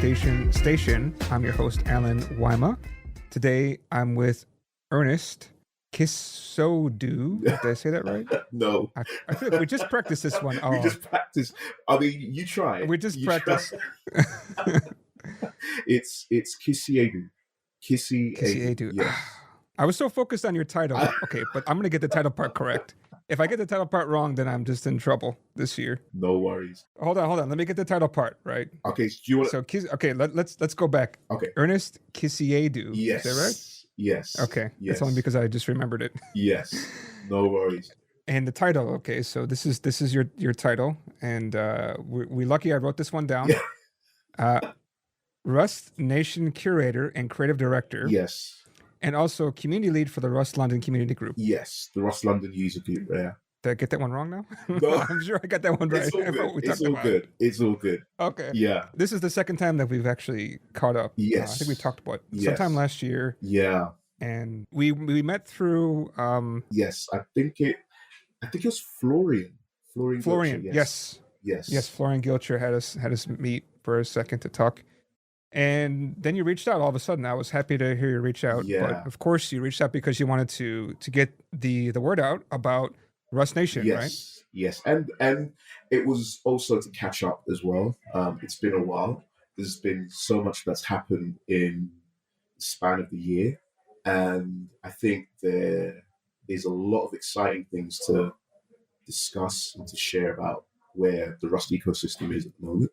Rustacean Station. I'm your host, Alan Wyma. Today, I'm with Ernest Kissiedu. Did I say that right? No. I feel like we just practiced this one. We just practiced. I mean, you try. We just practiced. It's Kissiedu. Kissiedu. Yes. I was so focused on your title. Okay, but I'm going to get the title part correct. If I get the title part wrong, then I'm just in trouble this year. No worries. Hold on. Let me get the title part right. Okay, so do you want? Okay, let's go back. Okay. Ernest Kissiedu. Yes. Is that right? Yes. Okay. Yes. That's only because I just remembered it. Yes. No worries. And the title. Okay, so this is your title, and we lucky I wrote this one down. Rust Nation Curator and Creative Director. Yes. And also community lead for the Rust London Community Group. Yes, the Rust London user group. Yeah. Did I get that one wrong now? No. I'm sure I got that one right. It's all good. It's all good. It's all good. Okay. Yeah. This is the second time that we've actually caught up. Yes. I think we talked about sometime last year. Yeah. And we met through Yes, I think it was Florian. Florian. Gilcher, Yes, Florian Gilcher had us meet for a second to talk. And then you reached out all of a sudden. I was happy to hear you reach out. Yeah. But of course you reached out because you wanted to get the word out about Rust Nation, right? Yes. And it was also to catch up as well. It's been a while. There's been so much that's happened in the span of the year. And I think there is a lot of exciting things to discuss and to share about where the Rust ecosystem is at the moment.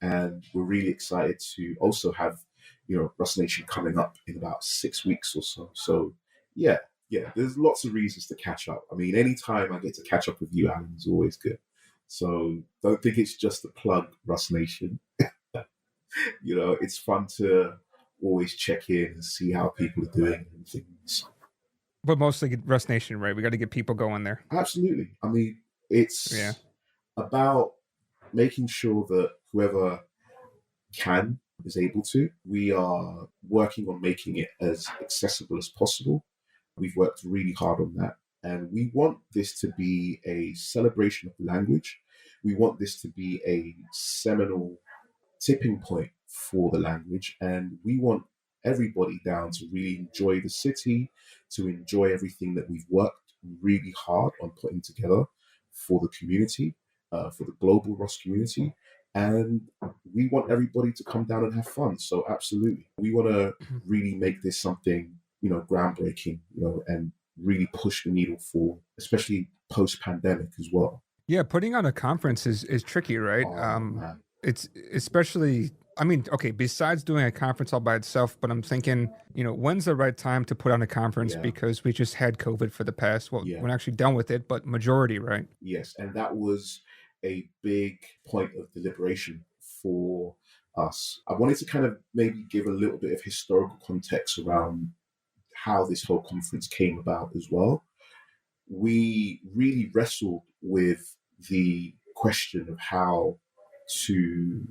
And we're really excited to also have, Rust Nation coming up in about 6 weeks or so. So, yeah, there's lots of reasons to catch up. I mean, anytime I get to catch up with you, Alan, is always good. So don't think it's just to plug Rust Nation. It's fun to always check in and see how people are doing and things. But mostly Rust Nation, right? We got to get people going there. Absolutely. I mean, it's about making sure that whoever can is able to. We are working on making it as accessible as possible. We've worked really hard on that. And we want this to be a celebration of the language. We want this to be a seminal tipping point for the language. And we want everybody down to really enjoy the city, to enjoy everything that we've worked really hard on putting together for the community, for the global Rust community. And we want everybody to come down and have fun. So absolutely. We want to really make this something, groundbreaking, and really push the needle for, especially post-pandemic as well. Yeah, putting on a conference is tricky, right? It's especially, besides doing a conference all by itself, but I'm thinking, when's the right time to put on a conference? Because we just had COVID for the past, we're actually done with it, but majority, right? Yes, and that was a big point of deliberation for us. I wanted to kind of maybe give a little bit of historical context around how this whole conference came about as well. We really wrestled with the question of how to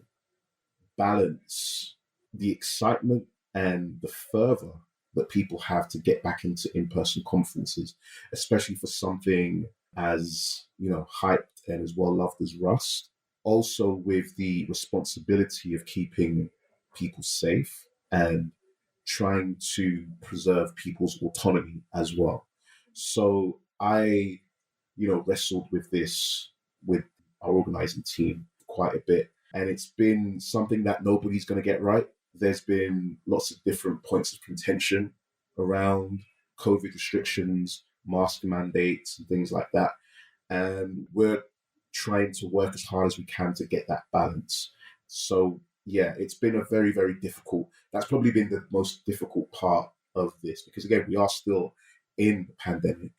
balance the excitement and the fervor that people have to get back into in-person conferences, especially for something as, hyped and as well loved as Rust. Also with the responsibility of keeping people safe and trying to preserve people's autonomy as well. So I, wrestled with this with our organizing team quite a bit. And it's been something that nobody's going to get right. There's been lots of different points of contention around COVID restrictions, mask mandates, and things like that. And we're trying to work as hard as we can to get that balance. So, yeah, it's been a very, very difficult. That's probably been the most difficult part of this because, again, we are still in the pandemic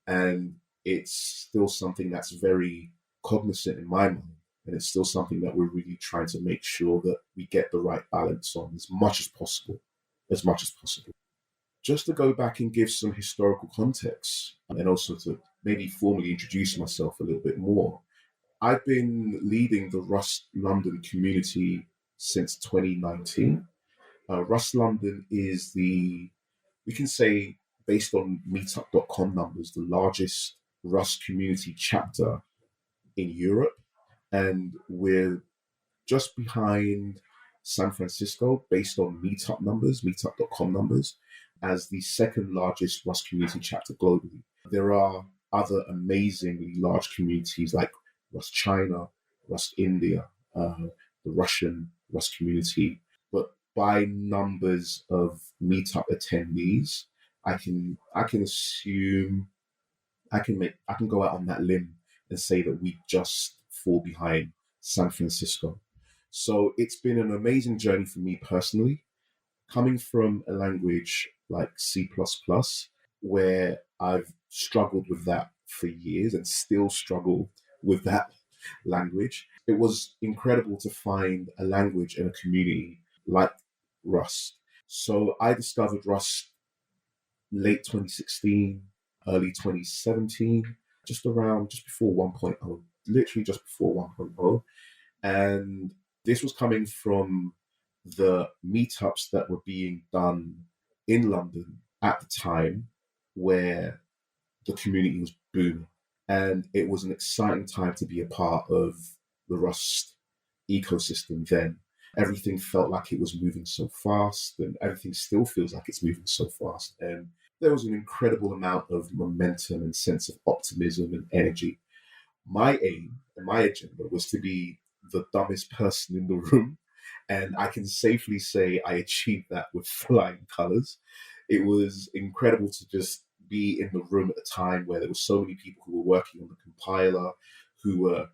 and it's still something that's very cognizant in my mind. And it's still something that we're really trying to make sure that we get the right balance on as much as possible. Just to go back and give some historical context and also to maybe formally introduce myself a little bit more. I've been leading the Rust London community since 2019. Rust London is we can say, based on meetup.com numbers, the largest Rust community chapter in Europe. And we're just behind San Francisco, based on Meetup numbers, meetup.com numbers, as the second largest Rust community chapter globally. There are other amazingly large communities like Rust China, Rust India, the Russian Rust community. But by numbers of Meetup attendees, I can assume I can go out on that limb and say that we just fall behind San Francisco. So it's been an amazing journey for me personally, coming from a language like C++, where I've struggled with that for years and still struggle with that language. It was incredible to find a language and a community like Rust. So I discovered Rust late 2016, early 2017, just before 1.0, literally just before 1.0. And this was coming from the meetups that were being done in London at the time, where the community was booming. And it was an exciting time to be a part of the Rust ecosystem then. Everything felt like it was moving so fast, and everything still feels like it's moving so fast. And there was an incredible amount of momentum and sense of optimism and energy. My aim and my agenda was to be the dumbest person in the room. And I can safely say I achieved that with flying colors. It was incredible to just be in the room at the time where there were so many people who were working on the compiler, who were,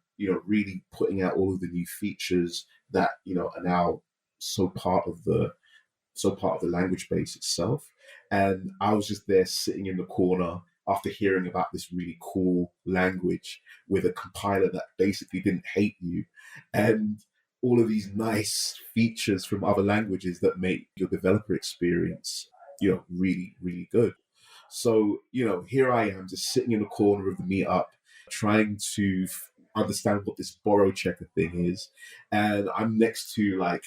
really putting out all of the new features that, are now so part of the language base itself. And I was just there sitting in the corner after hearing about this really cool language with a compiler that basically didn't hate you, and all of these nice features from other languages that make your developer experience, really, really good. So, here I am just sitting in the corner of the meetup, trying to understand what this borrow checker thing is. And I'm next to like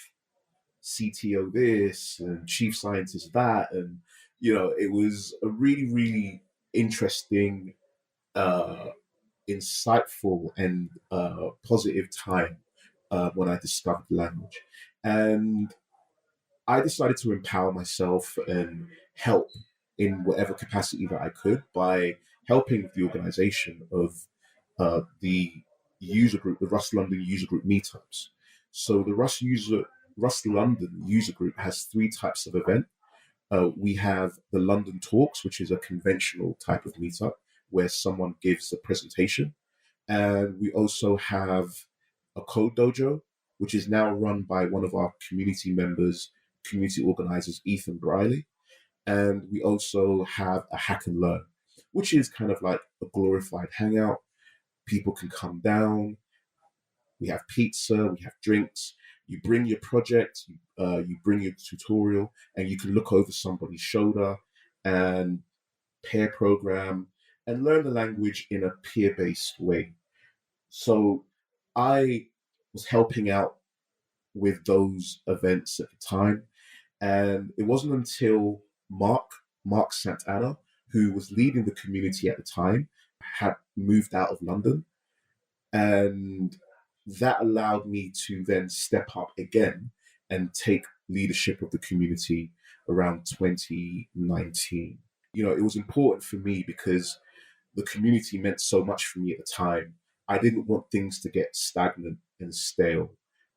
CTO this and chief scientist that. And, it was a really, really interesting, uh, insightful, and positive time when I discovered the language. And I decided to empower myself and help in whatever capacity that I could by helping the organization of the user group, the Rust London user group meetups. So the Rust London user group has three types of event. We have the London Talks, which is a conventional type of meetup where someone gives a presentation. And we also have a code dojo, which is now run by one of our community members, community organizers, Ethan Briley. And we also have a hack and learn, which is kind of like a glorified hangout. People can come down. We have pizza, we have drinks. You bring your project, you bring your tutorial, and you can look over somebody's shoulder and pair program and learn the language in a peer-based way. So I was helping out with those events at the time. And it wasn't until Mark Santana, who was leading the community at the time, had moved out of London. And that allowed me to then step up again and take leadership of the community around 2019. It was important for me because the community meant so much for me at the time. I didn't want things to get stagnant and stale.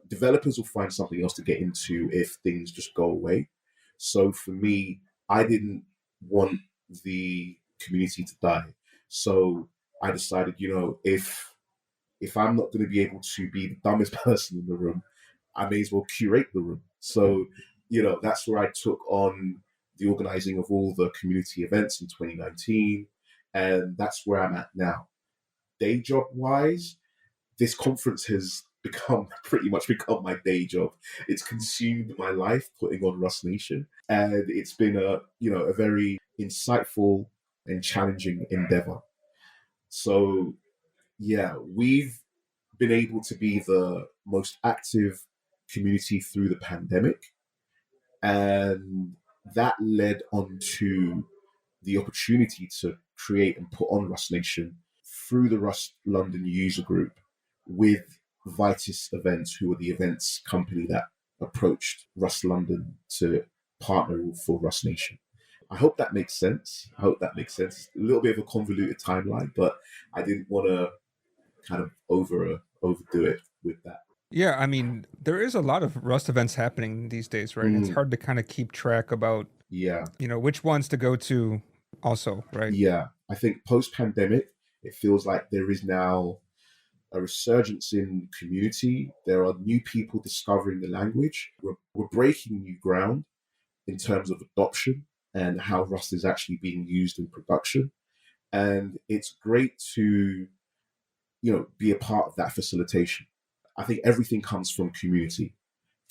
Developers will find something else to get into if things just go away. So for me, I didn't want the community to die. So I decided, if I'm not going to be able to be the dumbest person in the room, I may as well curate the room. So, that's where I took on the organizing of all the community events in 2019. And that's where I'm at now. Day job wise, this conference has pretty much become my day job. It's consumed my life putting on Rust Nation. And it's been a very insightful and challenging endeavor. So yeah, we've been able to be the most active community through the pandemic. And that led on to the opportunity to create and put on Rust Nation through the Rust London user group with Vitis Events, who are the events company that approached Rust London to partner for Rust Nation. I hope that makes sense. I hope that makes sense. A little bit of a convoluted timeline, but I didn't want to kind of overdo it with that. Yeah, I mean, there is a lot of Rust events happening these days, right? It's Mm, hard to kind of keep track about, yeah, which ones to go to also, right? yeah. I think post pandemic, it feels like there is now a resurgence in community. There are new people discovering the language. We're breaking new ground in terms of adoption and how Rust is actually being used in production. And it's great to, be a part of that facilitation. I think everything comes from community.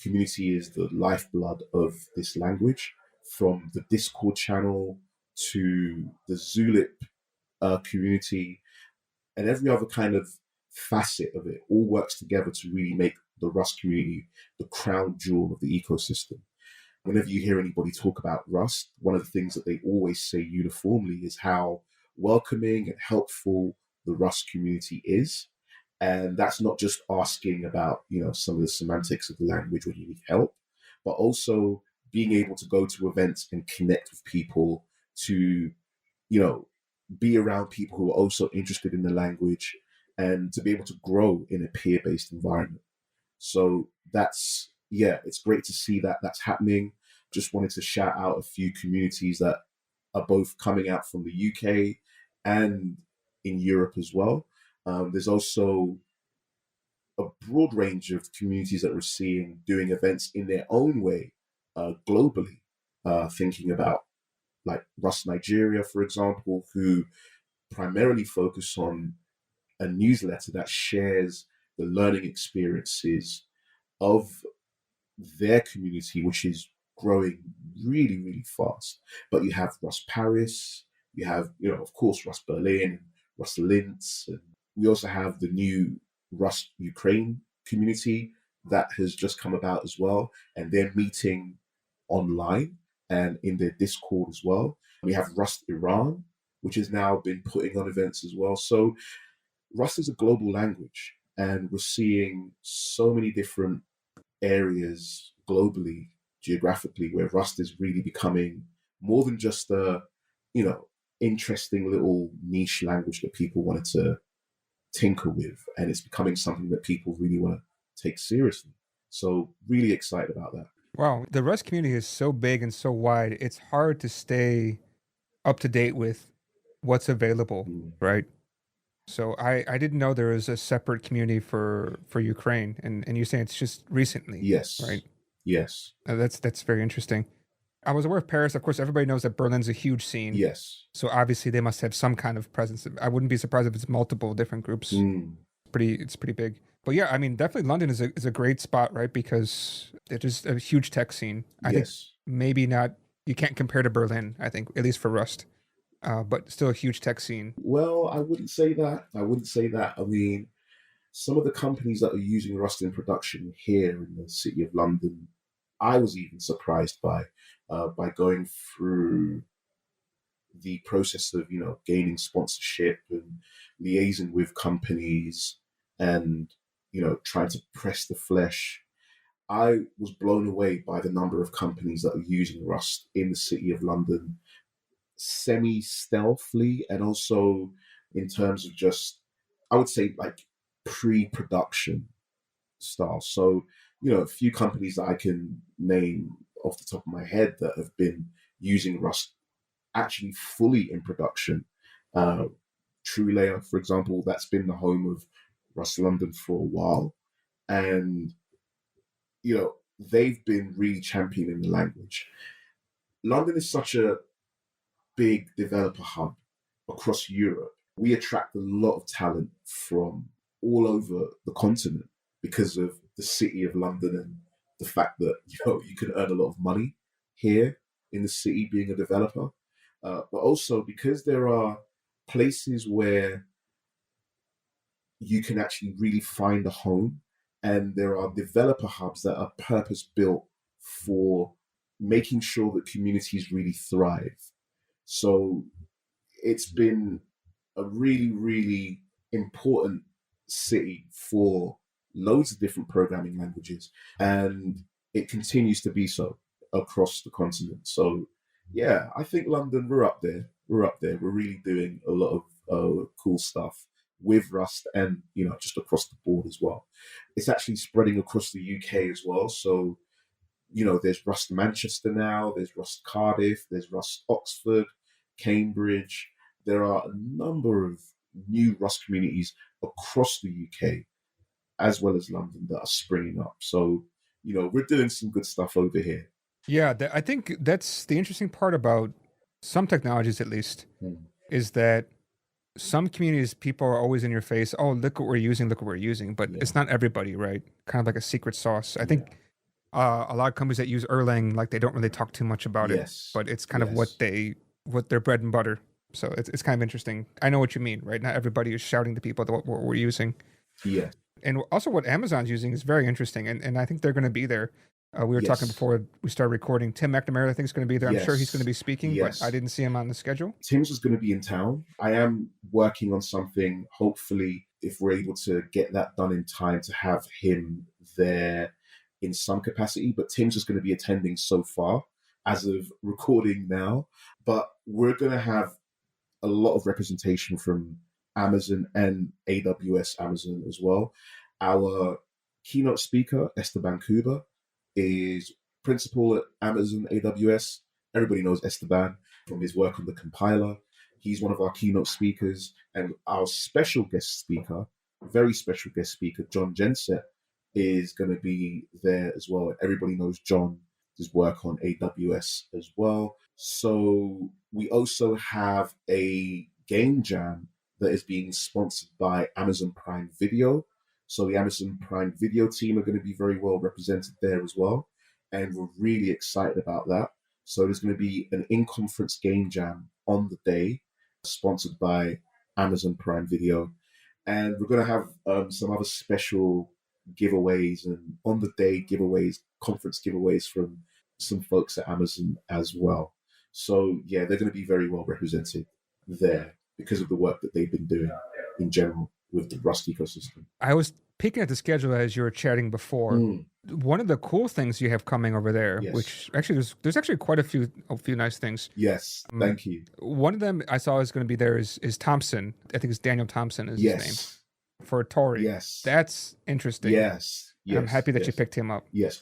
Community is the lifeblood of this language, from the Discord channel to the Zulip community and every other kind of facet of it all works together to really make the Rust community the crown jewel of the ecosystem. Whenever you hear anybody talk about Rust, one of the things that they always say uniformly is how welcoming and helpful the Rust community is. And that's not just asking about, some of the semantics of the language when you need help, but also being able to go to events and connect with people to, you know, be around people who are also interested in the language and to be able to grow in a peer-based environment. So yeah, it's great to see that that's happening. Just wanted to shout out a few communities that are both coming out from the UK and in Europe as well. There's also a broad range of communities that we're seeing doing events in their own way globally, thinking about like Rust Nigeria, for example, who primarily focus on a newsletter that shares the learning experiences of their community, which is growing really, really fast. But you have Rust Paris, you have, of course, Rust Berlin, Rust Linz, and we also have the new Rust Ukraine community that has just come about as well, and they're meeting online and in their Discord as well. We have Rust Iran, which has now been putting on events as well. So Rust is a global language, and we're seeing so many different areas globally, geographically, where Rust is really becoming more than just a, you know, interesting little niche language that people wanted to tinker with, and it's becoming something that people really want to take seriously. So really excited about that. Wow, the Rust community is so big and so wide, it's hard to stay up to date with what's available, Mm. right? So I didn't know there was a separate community for Ukraine, and you're saying it's just recently, Yes, right? yes, That's very interesting. I was aware of Paris. Of course, everybody knows that Berlin's a huge scene. yes. So obviously they must have some kind of presence. I wouldn't be surprised if it's multiple different groups. Mm. It's pretty big. But yeah, I mean, definitely London is a great spot, right? Because it's just a huge tech scene. I think Yes. maybe not. You can't compare to Berlin. I think, at least for Rust, but still a huge tech scene. Well, I wouldn't say that. I wouldn't say that. I mean, some of the companies that are using Rust in production here in the city of London, I was even surprised by going through the process of gaining sponsorship and liaising with companies and trying to press the flesh. I was blown away by the number of companies that are using Rust in the city of London semi stealthily and also in terms of just, I would say, like pre production style. So, a few companies that I can name off the top of my head that have been using Rust actually fully in production. Uh, TrueLayer, for example, that's been the home of Rust London for a while. And, they've been really championing the language. London is such a big developer hub across Europe. We attract a lot of talent from all over the continent because of the city of London and the fact that you can earn a lot of money here in the city being a developer, but also because there are places where you can actually really find a home, and there are developer hubs that are purpose built for making sure that communities really thrive. So it's been a really, really important city for loads of different programming languages. And it continues to be so across the continent. So yeah, I think London, we're up there. We're up there. We're really doing a lot of cool stuff with Rust, and just across the board as well. It's actually spreading across the UK as well. So there's Rust Manchester now, there's Rust Cardiff, there's Rust Oxford, Cambridge. There are a number of new Rust communities across the UK as well as London that are springing up. So, we're doing some good stuff over here. Yeah, I think that's the interesting part about some technologies, at least, Mm. is that some communities, people are always in your face. Oh, look what we're using, look what we're using. But Yeah. it's not everybody, right? Kind of like a secret sauce. I think a lot of companies that use Erlang, like they don't really talk too much about it, but it's kind of what their bread and butter. So it's kind of interesting. I know what you mean, right? Not everybody is shouting to people what we're using. Yeah. And also what Amazon's using is very interesting. And I think they're going to be there. We were talking before we started recording. Tim McNamara, I think, is going to be there. I'm sure he's going to be speaking, but I didn't see him on the schedule. Tim's is going to be in town. I am working on something. Hopefully, if we're able to get that done in time to have him there in some capacity. But Tim's is going to be attending so far as of recording now. But we're going to have a lot of representation from Amazon and AWS Amazon as well. Our keynote speaker, Esteban Cuba, is principal at Amazon AWS. Everybody knows Esteban from his work on the compiler. He's one of our keynote speakers. And our special guest speaker, very special guest speaker, John Jenset, is going to be there as well. Everybody knows John, his work on AWS as well. So we also have a game jam that is being sponsored by Amazon Prime Video. So the Amazon Prime Video team are going to be very well represented there as well. And we're really excited about that. So there's going to be an in-conference game jam on the day, sponsored by Amazon Prime Video. And we're going to have some other special giveaways and on the day giveaways, conference giveaways from some folks at Amazon as well. So yeah, they're going to be very well represented there because of the work that they've been doing in general with the Rust ecosystem. I was peeking at the schedule as you were chatting before. One of the cool things you have coming over there, which actually there's actually quite a few nice things. Yes, thank you. One of them I saw is going to be there is Thompson. I think it's Daniel Thompson is his name for Tori. Yes, that's interesting. Yes, I'm happy that you picked him up. Yes,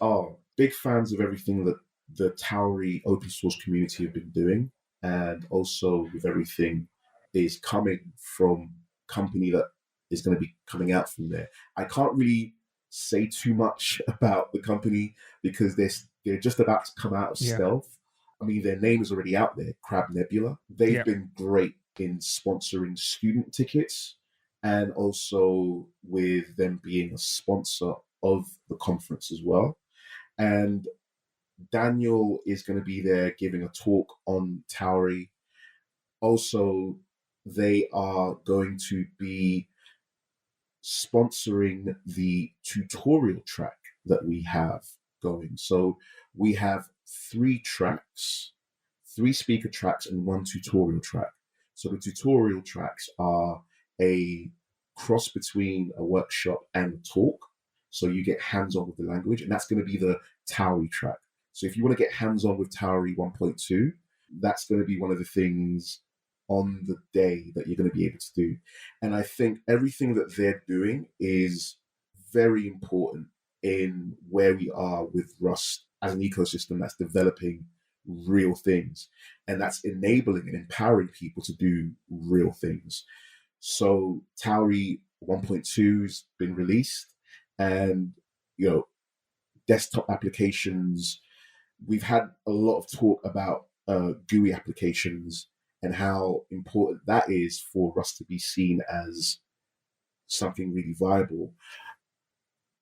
big fans of everything that the Towery open source community have been doing, and also with everything is coming from company that is going to be coming out from there. I can't really say too much about the company because they're just about to come out of stealth. I mean, their name is already out there, Crab Nebula. They've been great in sponsoring student tickets and also with them being a sponsor of the conference as well. And Daniel is going to be there giving a talk on Towery. Also, they are going to be sponsoring the tutorial track that we have going. So we have 3 tracks, 3 speaker tracks and 1 tutorial track. So the tutorial tracks are a cross between a workshop and a talk. So you get hands-on with the language, and that's going to be the Towery track. So if you want to get hands-on with Towery 1.2, that's going to be one of the things on the day that you're going to be able to do. And I think everything that they're doing is very important in where we are with Rust as an ecosystem that's developing real things. And that's enabling and empowering people to do real things. So Towery 1.2 has been released, and desktop applications. We've had a lot of talk about GUI applications and how important that is for Rust to be seen as something really viable.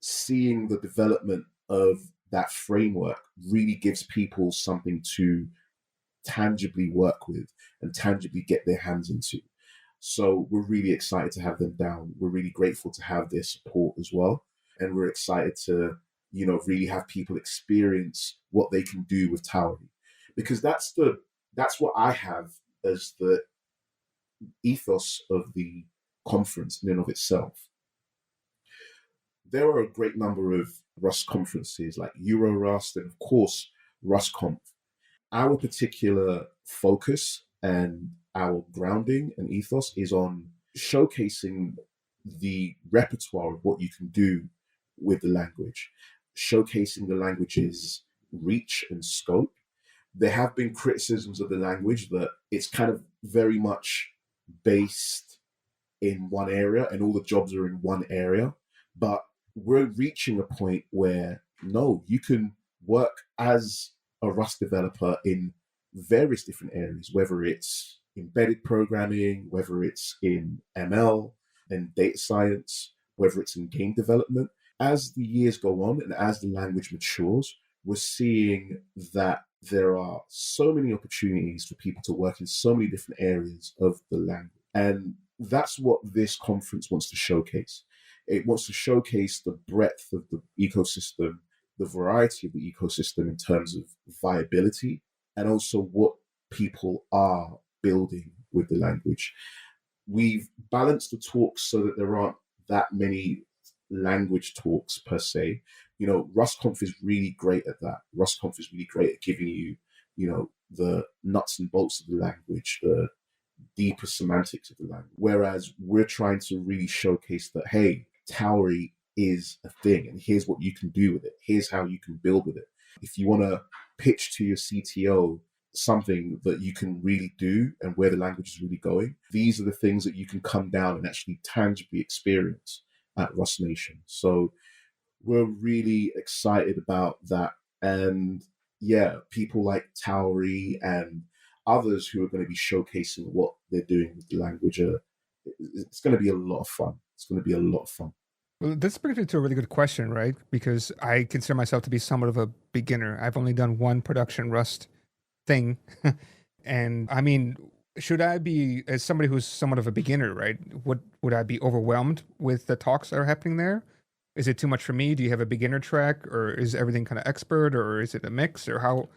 Seeing the development of that framework really gives people something to tangibly work with and tangibly get their hands into. So we're really excited to have them down. We're really grateful to have their support as well. And we're excited to, really have people experience what they can do with Towery. Because that's what I have as the ethos of the conference in and of itself. There are a great number of Rust conferences like Euro Rust and, of course, RustConf. Our particular focus and our grounding and ethos is on showcasing the repertoire of what you can do with the language, showcasing the language's reach and scope. There have been criticisms of the language that it's kind of very much based in one area and all the jobs are in one area. But we're reaching a point where no, you can work as a Rust developer in various different areas, whether it's embedded programming, whether it's in ML and data science, whether it's in game development. As the years go on and as the language matures, we're seeing that there are so many opportunities for people to work in so many different areas of the language. And that's what this conference wants to showcase. It wants to showcase the breadth of the ecosystem, the variety of the ecosystem in terms of viability, and also what people are building with the language. We've balanced the talks so that there aren't that many language talks per se. RustConf is really great at that. RustConf is really great at giving you, the nuts and bolts of the language, the deeper semantics of the language. Whereas we're trying to really showcase that, hey, Towery is a thing and here's what you can do with it. Here's how you can build with it. If you want to pitch to your CTO something that you can really do and where the language is really going, these are the things that you can come down and actually tangibly experience at Rust Nation. So we're really excited about that. And yeah, people like Towery and others who are going to be showcasing what they're doing with the language, it's going to be a lot of fun. It's going to be a lot of fun. Well, this brings me to a really good question, right? Because I consider myself to be somewhat of a beginner. I've only done one production Rust thing. And I mean, should I be, as somebody who's somewhat of a beginner, right? Would I be overwhelmed with the talks that are happening there? Is it too much for me? Do you have a beginner track, or is everything kind of expert, or is it a mix, or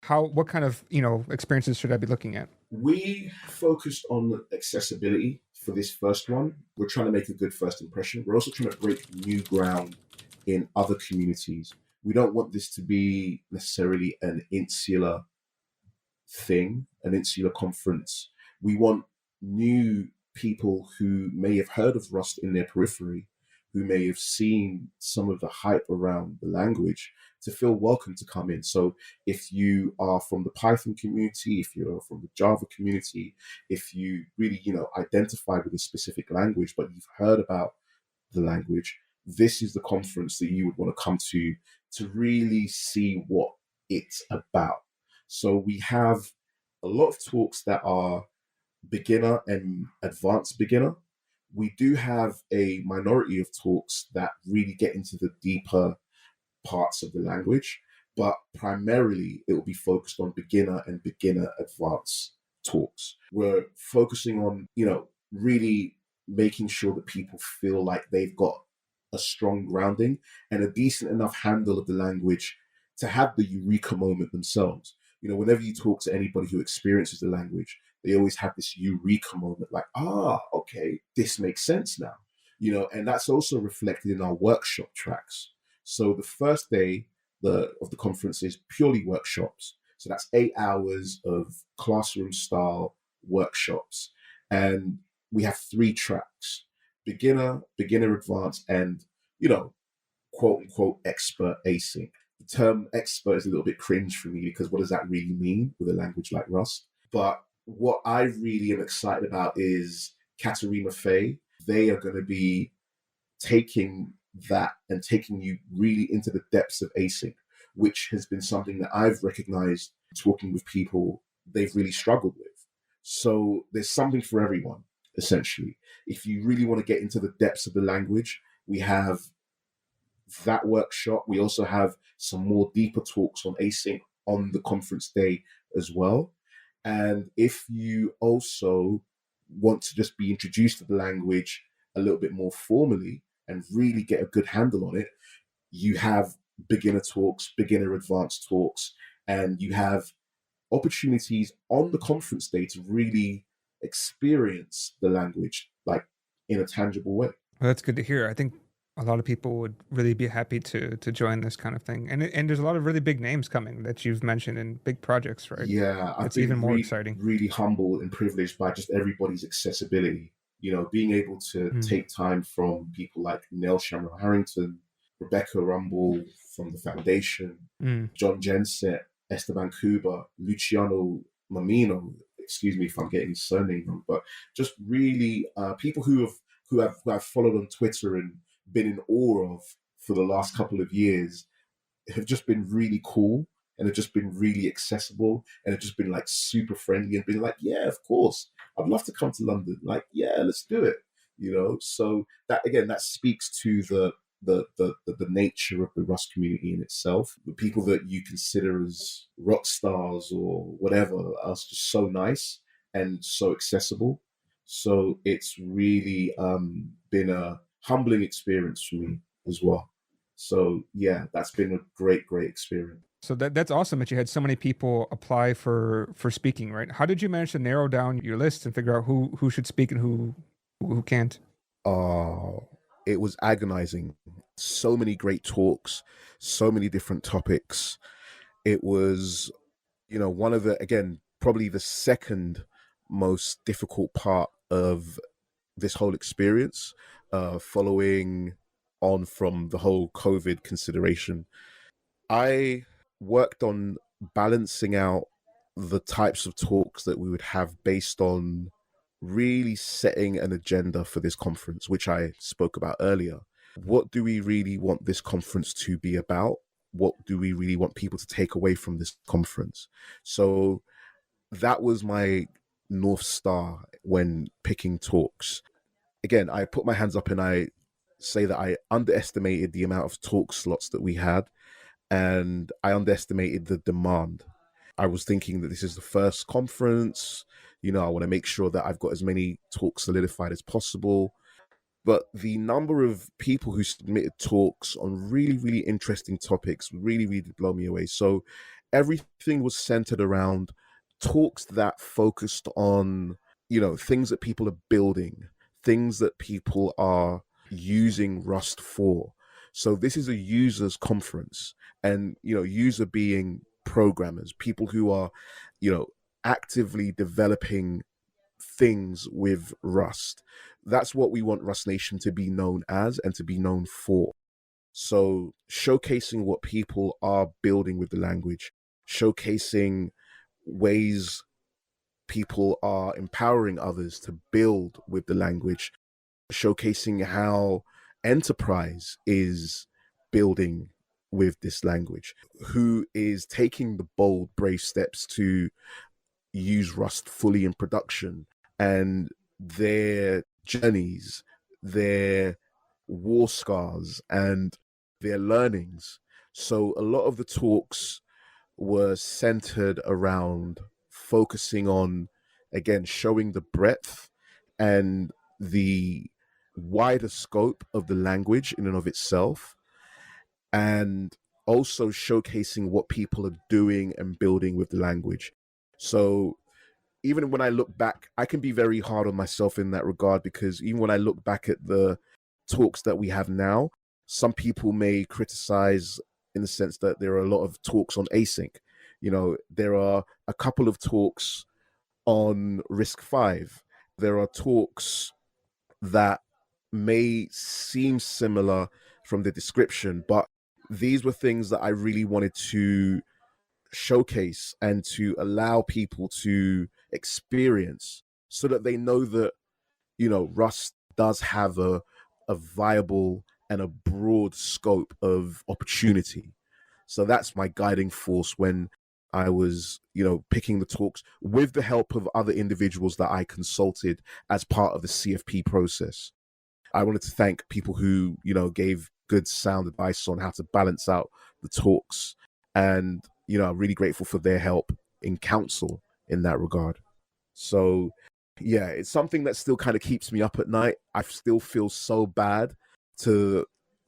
what kind of experiences should I be looking at? We focused on accessibility for this first one. We're trying to make a good first impression. We're also trying to break new ground in other communities. We don't want this to be necessarily an insular thing, an insular conference. We want new people who may have heard of Rust in their periphery, who may have seen some of the hype around the language, to feel welcome to come in. So if you are from the Python community, if you're from the Java community, if you really, identify with a specific language, but you've heard about the language, this is the conference that you would want to come to really see what it's about. So we have a lot of talks that are beginner and advanced beginner. We do have a minority of talks that really get into the deeper parts of the language, but primarily it will be focused on beginner and beginner advanced talks. We're focusing on, really making sure that people feel like they've got a strong grounding and a decent enough handle of the language to have the eureka moment themselves. Whenever you talk to anybody who experiences the language, they always have this eureka moment, like, okay, this makes sense now. And that's also reflected in our workshop tracks. So the first day of the conference is purely workshops. So that's 8 hours of classroom style workshops. And we have 3 tracks: beginner, beginner advanced, and, quote unquote expert async. The term expert is a little bit cringe for me because what does that really mean with a language like Rust? But what I really am excited about is Katarina Fay. They are going to be taking that and taking you really into the depths of async, which has been something that I've recognized talking with people they've really struggled with. So there's something for everyone, essentially. If you really want to get into the depths of the language, we have that workshop. We also have some more deeper talks on async on the conference day as well. And if you also want to just be introduced to the language a little bit more formally and really get a good handle on it, you have beginner talks, beginner advanced talks, and you have opportunities on the conference day to really experience the language like in a tangible way. Well, that's good to hear. I think a lot of people would really be happy to join this kind of thing. And there's a lot of really big names coming that you've mentioned in big projects, right? Yeah, I've It's even been more really, exciting. really humbled and privileged by just everybody's accessibility. You know, being able to Mm, take time from people like Neil Shamrock Harrington, Rebecca Rumble from the Foundation, mm. John Jensen, Esteban Cuba, Luciano Mamino. Excuse me if I'm getting his surname wrong, but just really people who I've followed on Twitter and been in awe of for the last couple of years have just been really cool and have just been really accessible and have just been like super friendly and been like, yeah, of course, I'd love to come to London. Like, yeah, let's do it. You know, so that again, that speaks to the nature of the Rust community in itself. The people that you consider as rock stars or whatever are just so nice and so accessible. So it's really been a humbling experience for me as well. So yeah, that's been a great, great experience. So that's awesome that you had so many people apply for speaking, right? How did you manage to narrow down your list and figure out who should speak and who can't? Oh, it was agonizing. So many great talks, so many different topics. It was, one of the, again, probably the second most difficult part of this whole experience, following on from the whole COVID consideration. I worked on balancing out the types of talks that we would have based on really setting an agenda for this conference, which I spoke about earlier. What do we really want this conference to be about? What do we really want people to take away from this conference? So that was my North Star when picking talks. Again, I put my hands up and I say that I underestimated the amount of talk slots that we had, and I underestimated the demand. I was thinking that this is the first conference. I want to make sure that I've got as many talks solidified as possible. But the number of people who submitted talks on really, really interesting topics really, really did blow me away. So everything was centered around talks that focused on, things that people are building, things that people are using Rust for. So this is a users conference, and, user being programmers, people who are, actively developing things with Rust. That's what we want Rust Nation to be known as and to be known for. So showcasing what people are building with the language, showcasing ways people are empowering others to build with the language, showcasing how enterprise is building with this language, who is taking the bold, brave steps to use Rust fully in production, and their journeys, their war scars, and their learnings. So a lot of the talks were centered around focusing on, again, showing the breadth and the wider scope of the language in and of itself, and also showcasing what people are doing and building with the language. So even when I look back, I can be very hard on myself in that regard, because even when I look back at the talks that we have now, some people may criticize in the sense that there are a lot of talks on async. There are a couple of talks on Risk 5. There are talks that may seem similar from the description, but these were things that I really wanted to showcase and to allow people to experience, so that they know that, Rust does have a viable and a broad scope of opportunity. So that's my guiding force when I was, picking the talks, with the help of other individuals that I consulted as part of the CFP process. I wanted to thank people who, gave good sound advice on how to balance out the talks. And, I'm really grateful for their help in counsel in that regard. So, yeah, it's something that still kind of keeps me up at night. I still feel so bad to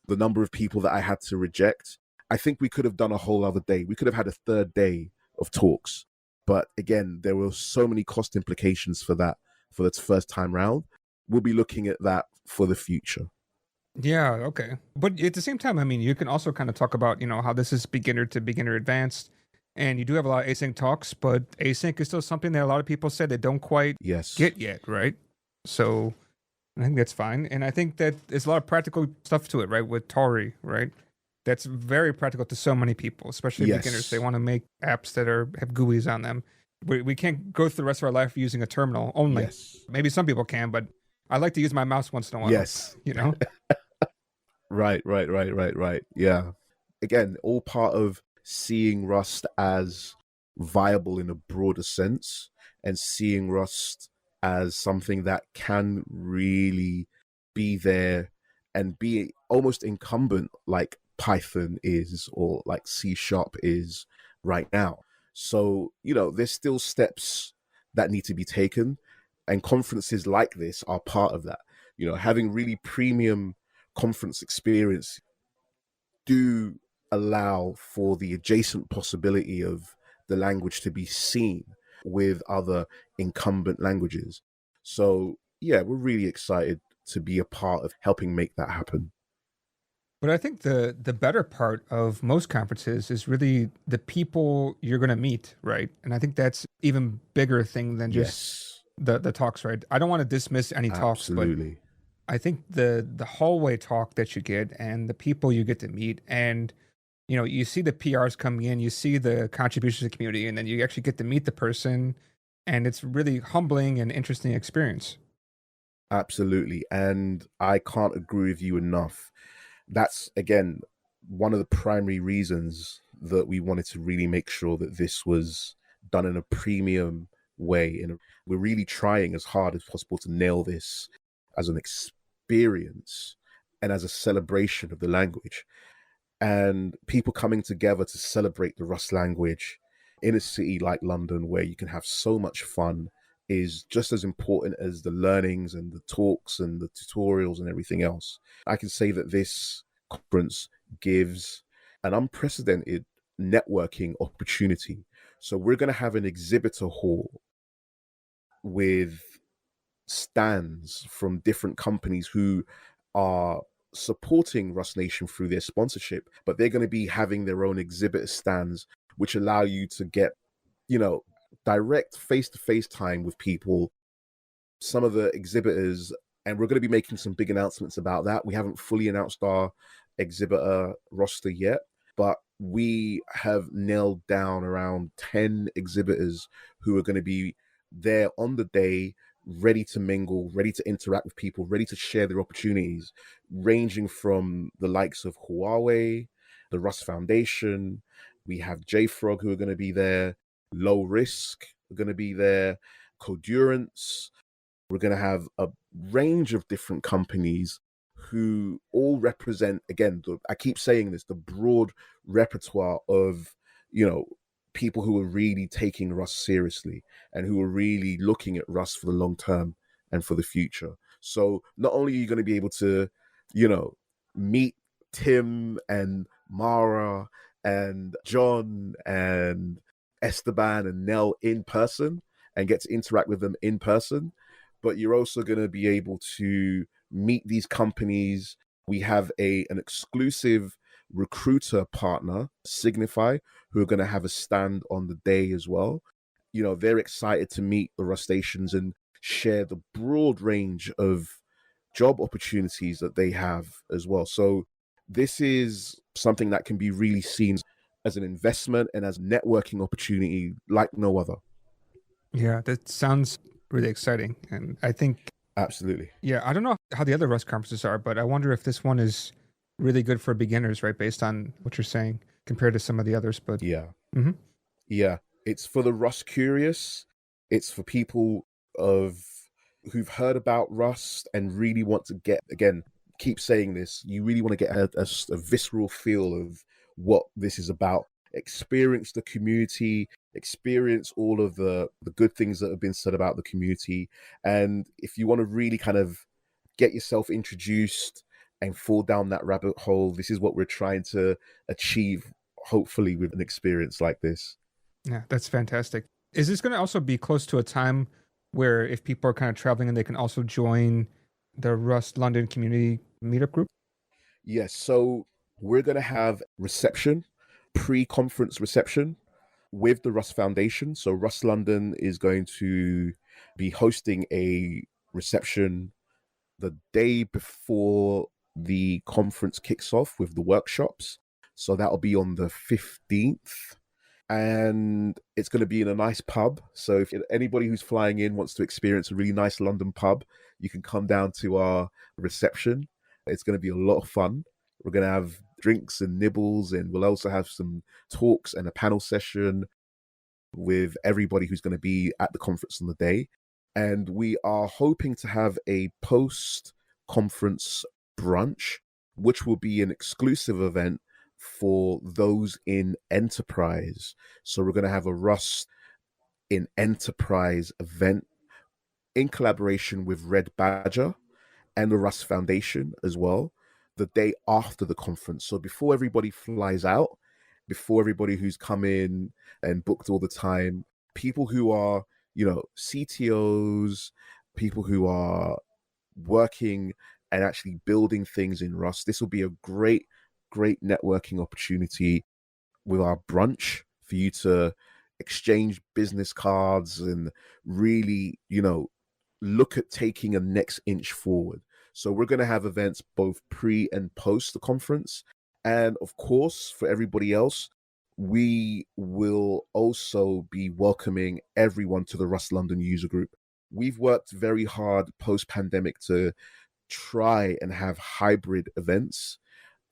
the number of people that I had to reject. I think we could have done a whole other day. We could have had a third day of talks. But again, there were so many cost implications for that for the first time round. We'll be looking at that for the future. Yeah, okay. But at the same time, I mean, you can also kind of talk about, how this is beginner to beginner advanced. And you do have a lot of async talks, but async is still something that a lot of people say they don't quite Yes. get yet, right? So I think that's fine. And I think that there's a lot of practical stuff to it, right? With Tori, right? That's very practical to so many people, especially beginners. They Yes. want to make apps that have GUIs on them. We can't go through the rest of our life using a terminal only. Yes. Maybe some people can, but I like to use my mouse once in a while, Yes. you know? Right. Yeah. Again, all part of seeing Rust as viable in a broader sense and seeing Rust as something that can really be there and be almost incumbent like Python is or like C# is right now. So, there's still steps that need to be taken, and conferences like this are part of that. Having really premium conference experience do allow for the adjacent possibility of the language to be seen with other incumbent languages. So, yeah, we're really excited to be a part of helping make that happen. But I think the better part of most conferences is really the people you're going to meet, right? And I think that's even bigger thing than just Yes, the talks, right? I don't want to dismiss any talks, but absolutely. I think the hallway talk that you get and the people you get to meet, and you see the PRs coming in, you see the contributions to the community, and then you actually get to meet the person, and it's really humbling and interesting experience. Absolutely. And I can't agree with you enough. That's, again, one of the primary reasons that we wanted to really make sure that this was done in a premium way. And we're really trying as hard as possible to nail this as an experience and as a celebration of the language. And people coming together to celebrate the Rust language in a city like London, where you can have so much fun, is just as important as the learnings and the talks and the tutorials and everything else. I can say that this conference gives an unprecedented networking opportunity. So we're going to have an exhibitor hall with stands from different companies who are supporting Rust Nation through their sponsorship, but they're going to be having their own exhibitor stands, which allow you to get, you know, direct face-to-face time with people, some of the exhibitors, and we're going to be making some big announcements about that. We haven't fully announced our exhibitor roster yet, but we have nailed down around 10 exhibitors who are going to be there on the day, ready to mingle, ready to interact with people, ready to share their opportunities, ranging from the likes of Huawei, the Rust Foundation. We have JFrog who are going to be there, Low Risk are going to be there, Codurance. We're going to have a range of different companies who all represent, again, I keep saying this, the broad repertoire of, people who are really taking Rust seriously and who are really looking at Rust for the long term and for the future. So not only are you going to be able to, meet Tim and Mara and John and Esteban and Nell in person and get to interact with them in person, but you're also going to be able to meet these companies. We have an exclusive recruiter partner, Signify, who are going to have a stand on the day as well. They're excited to meet the Rustaceans and share the broad range of job opportunities that they have as well. So this is something that can be really seen as an investment and as a networking opportunity like no other. Yeah, that sounds really exciting. And I think, Absolutely. yeah, I don't know how the other Rust conferences are, but I wonder if this one is really good for beginners, right? Based on what you're saying compared to some of the others. But Yeah. Mhm. Yeah. It's for the Rust curious. It's for people who've heard about Rust and really want to get, again, keep saying this, you really want to get a visceral feel of what this is about. Experience the community, experience all of the good things that have been said about the community. And if you want to really kind of get yourself introduced and fall down that rabbit hole, this is what we're trying to achieve, hopefully, with an experience like this. Yeah, that's fantastic. Is this going to also be close to a time where if people are kind of traveling and they can also join the Rust London Community Meetup group? Yes, so we're going to have reception, pre-conference reception with the Rust Foundation. So Rust London is going to be hosting a reception the day before the conference kicks off with the workshops. So that'll be on the 15th. And it's going to be in a nice pub. So if anybody who's flying in wants to experience a really nice London pub, you can come down to our reception. It's going to be a lot of fun. We're going to have drinks and nibbles, and we'll also have some talks and a panel session with everybody who's going to be at the conference on the day. And we are hoping to have a post-conference brunch, which will be an exclusive event for those in enterprise. So we're going to have a Rust in enterprise event in collaboration with Red Badger and the Rust Foundation as well, the day after the conference. So before everybody flies out, before everybody who's come in and booked all the time, people who are, CTOs, people who are working and actually building things in Rust, this will be a great networking opportunity with our brunch for you to exchange business cards and really, look at taking a next inch forward. So we're going to have events both pre and post the conference. And of course, for everybody else, we will also be welcoming everyone to the Rust London user group. We've worked very hard post-pandemic to try and have hybrid events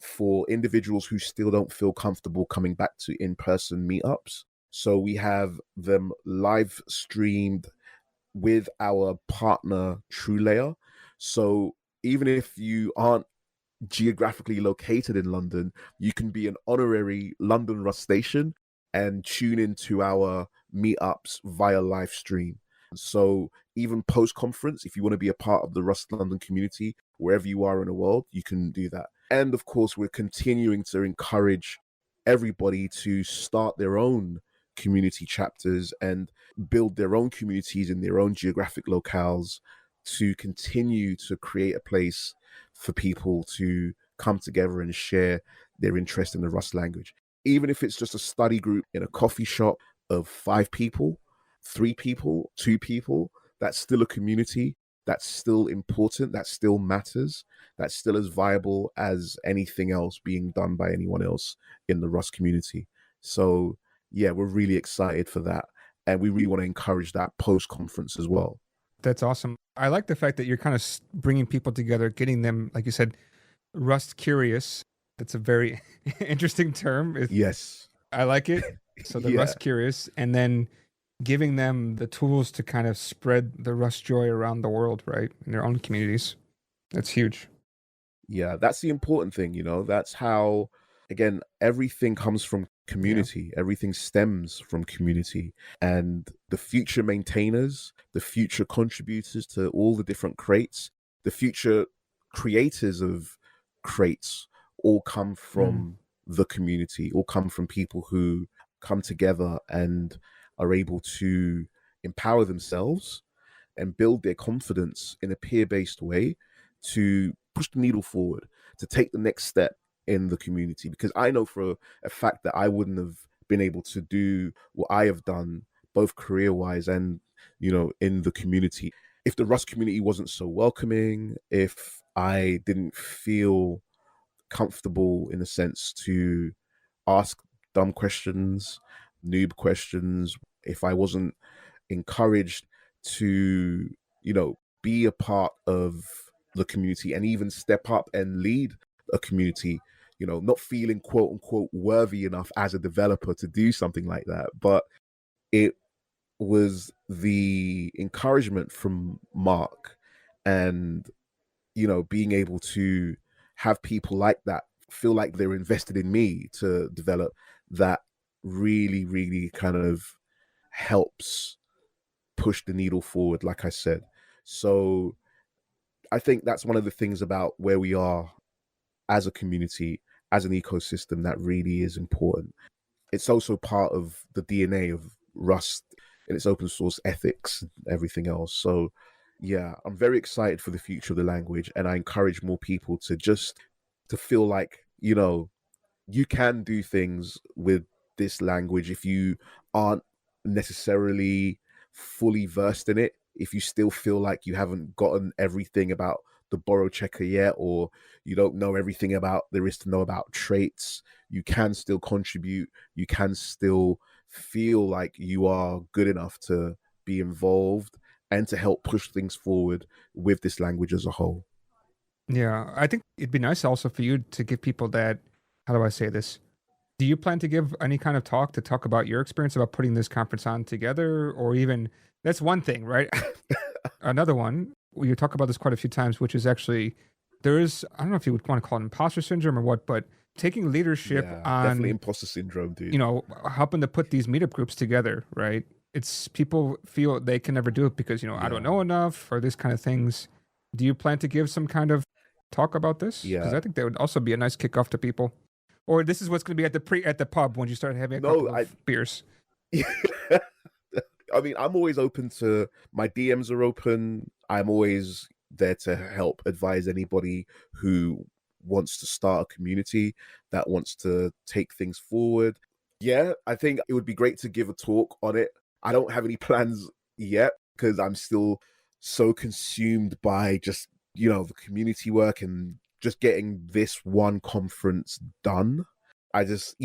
for individuals who still don't feel comfortable coming back to in-person meetups. So we have them live streamed with our partner TrueLayer. So even if you aren't geographically located in London, you can be an honorary London Rustacean and tune into our meetups via live stream. So even post-conference, if you want to be a part of the Rust London community, wherever you are in the world, you can do that. And of course, we're continuing to encourage everybody to start their own community chapters and build their own communities in their own geographic locales to continue to create a place for people to come together and share their interest in the Rust language. Even if it's just a study group in a coffee shop of 5 people, 3 people, 2 people, that's still a community. That's still important. That still matters. That's still as viable as anything else being done by anyone else in the Rust community. So yeah, we're really excited for that. And we really want to encourage that post-conference as well. That's awesome. I like the fact that you're kind of bringing people together, getting them, like you said, Rust curious. That's a very interesting term. Yes. I like it. So the Rust curious, and then giving them the tools to kind of spread the Rust joy around the world, right? In their own communities. That's huge. Yeah, that's the important thing, That's how, again, everything comes from community. Yeah. Everything stems from community. And the future maintainers, the future contributors to all the different crates, the future creators of crates all come from the community, all come from people who come together and are able to empower themselves and build their confidence in a peer-based way to push the needle forward, to take the next step in the community. Because I know for a fact that I wouldn't have been able to do what I have done, both career-wise and, in the community, if the Rust community wasn't so welcoming, if I didn't feel comfortable in a sense to ask dumb questions, noob questions, if I wasn't encouraged to, be a part of the community and even step up and lead a community, not feeling quote unquote worthy enough as a developer to do something like that. But it was the encouragement from Mark and, being able to have people like that feel like they're invested in me to develop, that really, really kind of helps push the needle forward, like I said. So I think that's one of the things about where we are as a community, as an ecosystem, that really is important. It's also part of the DNA of Rust and its open source ethics and everything else. So yeah, I'm very excited for the future of the language, and I encourage more people to just to feel like, you can do things with this language if you aren't necessarily fully versed in it. If you still feel like you haven't gotten everything about the borrow checker yet, or you don't know everything about there is to know about traits, you can still contribute. You can still feel like you are good enough to be involved and to help push things forward with this language as a whole. Yeah, I think it'd be nice also for you to give people that, how do I say this? Do you plan to give any kind of talk to talk about your experience about putting this conference on together? Or even, that's one thing, right? Another one, you talk about this quite a few times, which is actually, there is, I don't know if you would want to call it imposter syndrome or what, but taking leadership on, definitely imposter syndrome, dude. helping to put these meetup groups together, right? It's people feel they can never do it because, I don't know enough or this kind of things. Do you plan to give some kind of talk about this? Because I think that would also be a nice kickoff to people. Or this is what's going to be at the pub when you start having a couple of beers. I mean, I'm always open to, my DMs are open. I'm always there to help advise anybody who wants to start a community, that wants to take things forward. Yeah, I think it would be great to give a talk on it. I don't have any plans yet because I'm still so consumed by just, the community work and just getting this one conference done. I just,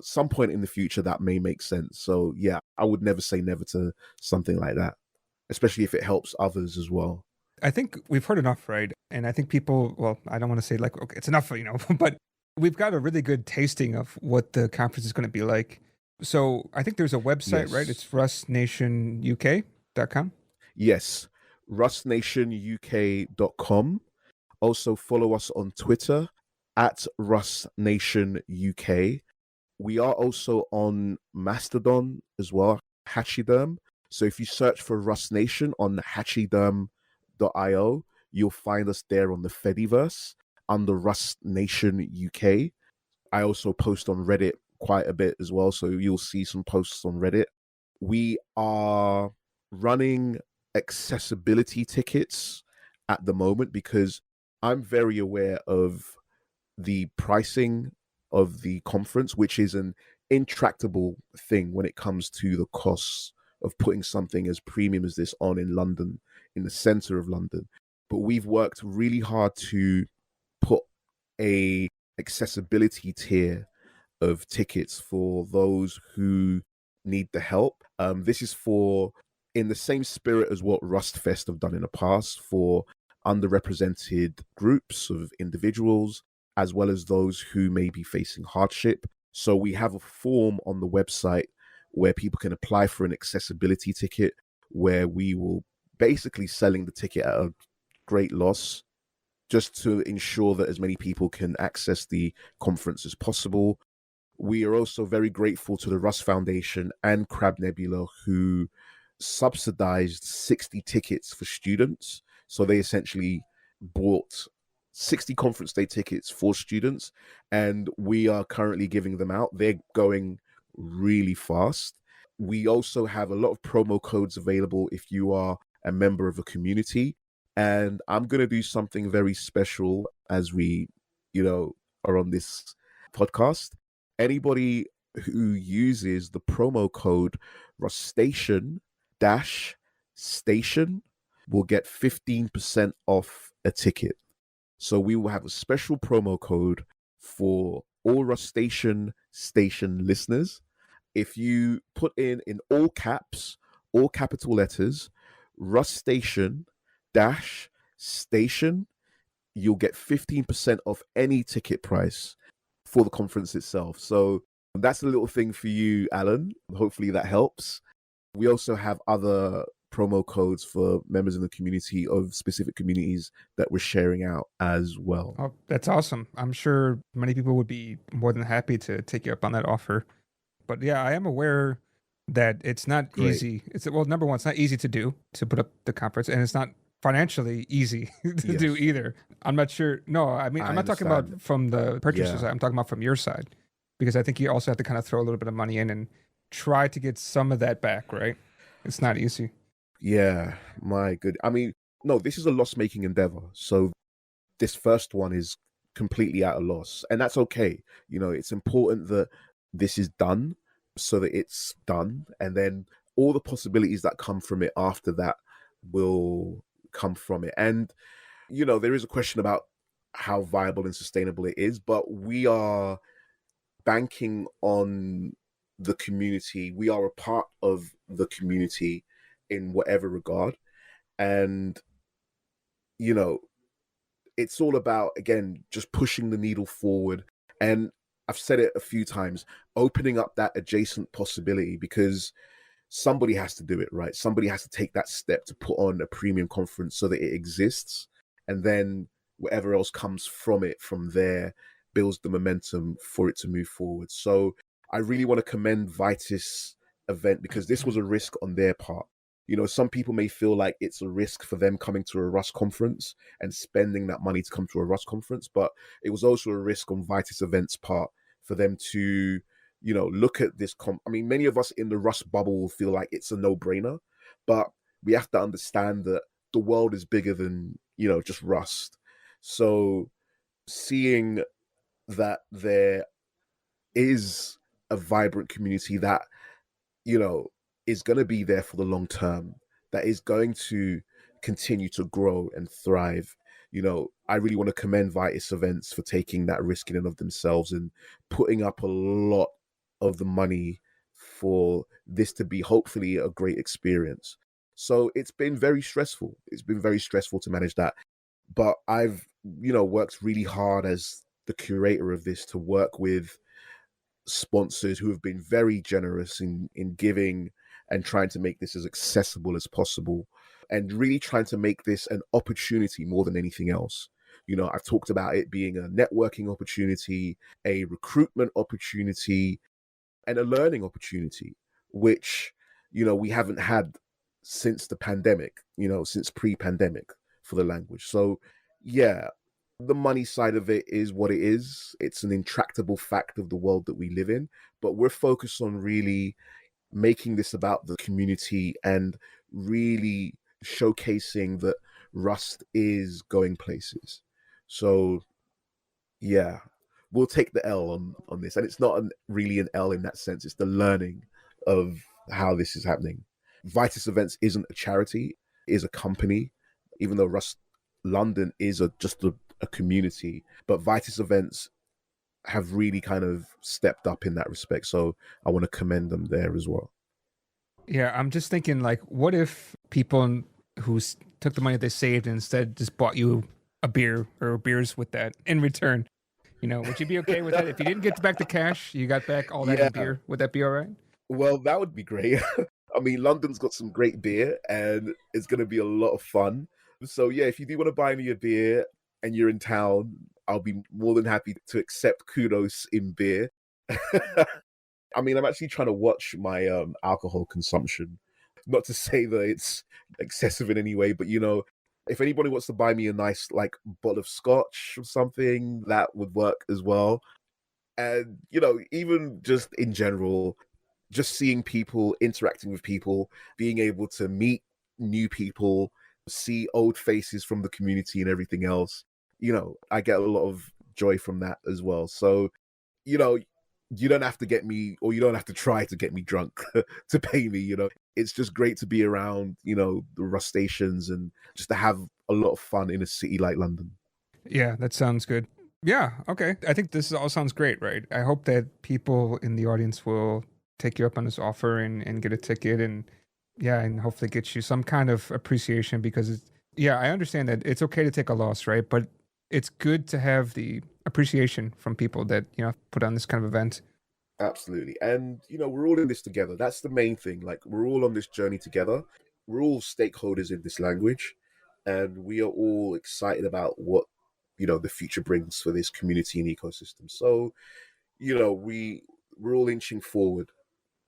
some point in the future that may make sense. So yeah, I would never say never to something like that, especially if it helps others as well. I think we've heard enough, right? And I think people, well, I don't want to say like, okay, it's enough, but we've got a really good tasting of what the conference is going to be like. So I think there's a website, right? It's rustnationuk.com. Yes, rustnationuk.com. Also follow us on Twitter at rustnationuk. We are also on Mastodon as well, Hachiderm. So if you search for Rust Nation on hachiderm.io, you'll find us there on the Fediverse under Rust Nation UK. I also post on Reddit quite a bit as well, so you'll see some posts on Reddit. We are running accessibility tickets at the moment because I'm very aware of the pricing of the conference, which is an intractable thing when it comes to the costs of putting something as premium as this on in London, in the center of London. But we've worked really hard to put a accessibility tier of tickets for those who need the help. This is for, in the same spirit as what Rustfest have done in the past, for underrepresented groups of individuals, as well as those who may be facing hardship. So we have a form on the website where people can apply for an accessibility ticket, where we will basically selling the ticket at a great loss, just to ensure that as many people can access the conference as possible. We are also very grateful to the Rust Foundation and Crab Nebula, who subsidized 60 tickets for students. So they essentially bought 60 conference day tickets for students, and we are currently giving them out. They're going really fast. We also have a lot of promo codes available if you are a member of a community. And I'm going to do something very special as we, are on this podcast. Anybody who uses the promo code Rustacean Station will get 15% off a ticket. So we will have a special promo code for all Rustacean Station listeners. If you put in all caps, all capital letters, Rustacean Station, you'll get 15% off any ticket price for the conference itself. So that's a little thing for you, Alan. Hopefully that helps. We also have other promo codes for members in the community of specific communities that we're sharing out as well. Oh, that's awesome. I'm sure many people would be more than happy to take you up on that offer. But yeah, I am aware that it's not easy. Number one, it's not easy to do, to put up the conference, and it's not financially easy to do either. I'm not sure. No, I mean, I'm not talking about from the purchaser side. I'm talking about from your side, because I think you also have to kind of throw a little bit of money in and try to get some of that back, right? It's not easy. Yeah, my good. I mean, no, this is a loss-making endeavor. So this first one is completely at a loss. And that's okay. It's important that this is done so that it's done. And then all the possibilities that come from it after that will come from it. And, there is a question about how viable and sustainable it is, but we are banking on the community. We are a part of the community in whatever regard. And, it's all about, again, just pushing the needle forward. And I've said it a few times, opening up that adjacent possibility, because somebody has to do it, right? Somebody has to take that step to put on a premium conference so that it exists. And then whatever else comes from it from there builds the momentum for it to move forward. So I really want to commend Vitis event, because this was a risk on their part. Some people may feel like it's a risk for them coming to a Rust conference and spending that money to come to a Rust conference, but it was also a risk on Vitis event's part for them to, look at this. Many of us in the Rust bubble will feel like it's a no-brainer, but we have to understand that the world is bigger than, just Rust. So seeing that there is a vibrant community that, is going to be there for the long term, that is going to continue to grow and thrive. I really want to commend Vitis Events for taking that risk in and of themselves and putting up a lot of the money for this to be hopefully a great experience. So it's been very stressful. It's been very stressful to manage that. But I've, worked really hard as the curator of this to work with sponsors who have been very generous in giving and trying to make this as accessible as possible, and really trying to make this an opportunity more than anything else. I've talked about it being a networking opportunity, a recruitment opportunity, and a learning opportunity, which, we haven't had since the pandemic, since pre-pandemic for the language. So yeah, the money side of it is what it is. It's an intractable fact of the world that we live in, but we're focused on really making this about the community and really showcasing that Rust is going places. So yeah, we'll take the L on this. And it's not really an L in that sense. It's the learning of how this is happening. Vitis Events isn't a charity, it is a company, even though Rust London is just a community, but Vitis Events have really kind of stepped up in that respect. So I want to commend them there as well. Yeah, I'm just thinking, like, what if people who took the money they saved and instead just bought you a beer or beers with that in return? Would you be okay with that? If you didn't get back the cash, you got back all that in beer. Would that be all right? Well, that would be great. London's got some great beer and it's going to be a lot of fun. So yeah, if you do want to buy me a beer and you're in town, I'll be more than happy to accept kudos in beer. I'm actually trying to watch my alcohol consumption. Not to say that it's excessive in any way, but if anybody wants to buy me a nice bottle of scotch or something, that would work as well. And even just in general, just seeing people, interacting with people, being able to meet new people, see old faces from the community and everything else, I get a lot of joy from that as well. So, you don't have to get me, or you don't have to try to get me drunk to pay me. It's just great to be around, the Rustaceans and just to have a lot of fun in a city like London. Yeah, that sounds good. Yeah, okay. I think this all sounds great, right? I hope that people in the audience will take you up on this offer and get a ticket and hopefully get you some kind of appreciation, because I understand that it's okay to take a loss, right? But it's good to have the appreciation from people that, put on this kind of event. Absolutely. And, we're all in this together. That's the main thing. We're all on this journey together. We're all stakeholders in this language, and we are all excited about what, the future brings for this community and ecosystem. So, we're all inching forward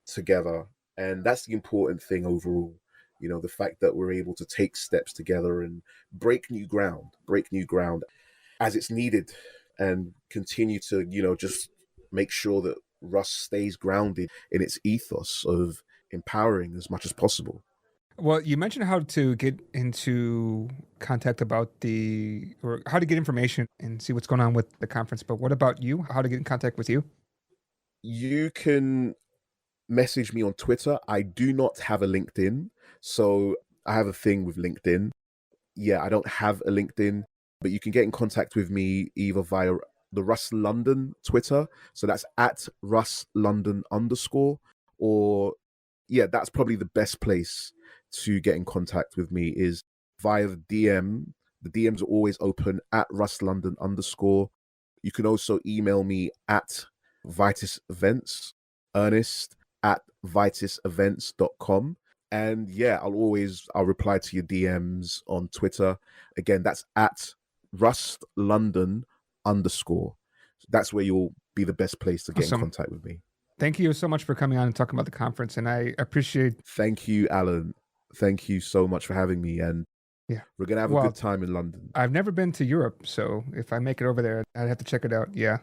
together. And that's the important thing overall. The fact that we're able to take steps together and break new ground as it's needed, and continue to, just make sure that Rust stays grounded in its ethos of empowering as much as possible. Well, you mentioned how to get into contact about or how to get information and see what's going on with the conference. But what about you? How to get in contact with you? You can message me on Twitter. I do not have a LinkedIn, so I have a thing with LinkedIn. Yeah, I don't have a LinkedIn, but you can get in contact with me either via the Rust London Twitter. So that's at Rust London _, or yeah, that's probably the best place to get in contact with me is via the DM. The DMs are always open at Rust London _. You can also email me at Vitus Events, Ernest at vitusevents.com. And yeah, I'll reply to your DMs on Twitter. Again, that's at Rust London _. That's where you'll be the best place to get in Awesome. contact with me. Thank you so much for coming on and talking about the conference. And I appreciate. Thank you, Alan. Thank you so much for having me. And Yeah, we're going to have a good time in London. I've never been to Europe, so if I make it over there, I'd have to check it out. Yeah.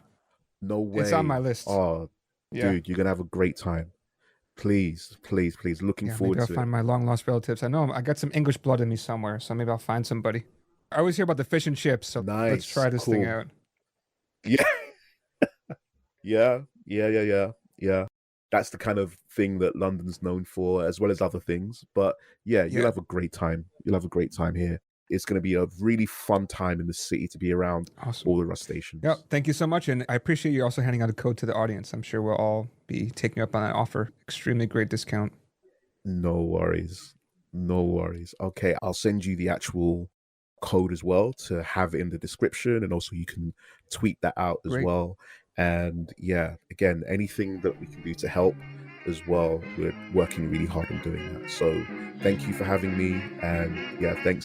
No way. It's on my list. Oh, yeah. Dude, you're going to have a great time. Please, please, please. Looking forward maybe to I'll find my long lost relatives. I know I got some English blood in me somewhere, so maybe I'll find somebody. I always hear about the fish and chips, so let's try this thing out. Yeah. Yeah. That's the kind of thing that London's known for, as well as other things. But yeah, you'll have a great time. You'll have a great time here. It's going to be a really fun time in the city to be around all the Rust stations. Yeah, thank you so much. And I appreciate you also handing out a code to the audience. I'm sure we'll all be taking up on that offer. Extremely great discount. No worries. No worries. Okay, I'll send you the actual code as well to have it in the description. And also you can tweet that out as well. And yeah, again, anything that we can do to help as well, we're working really hard on doing that. So thank you for having me. And yeah, thanks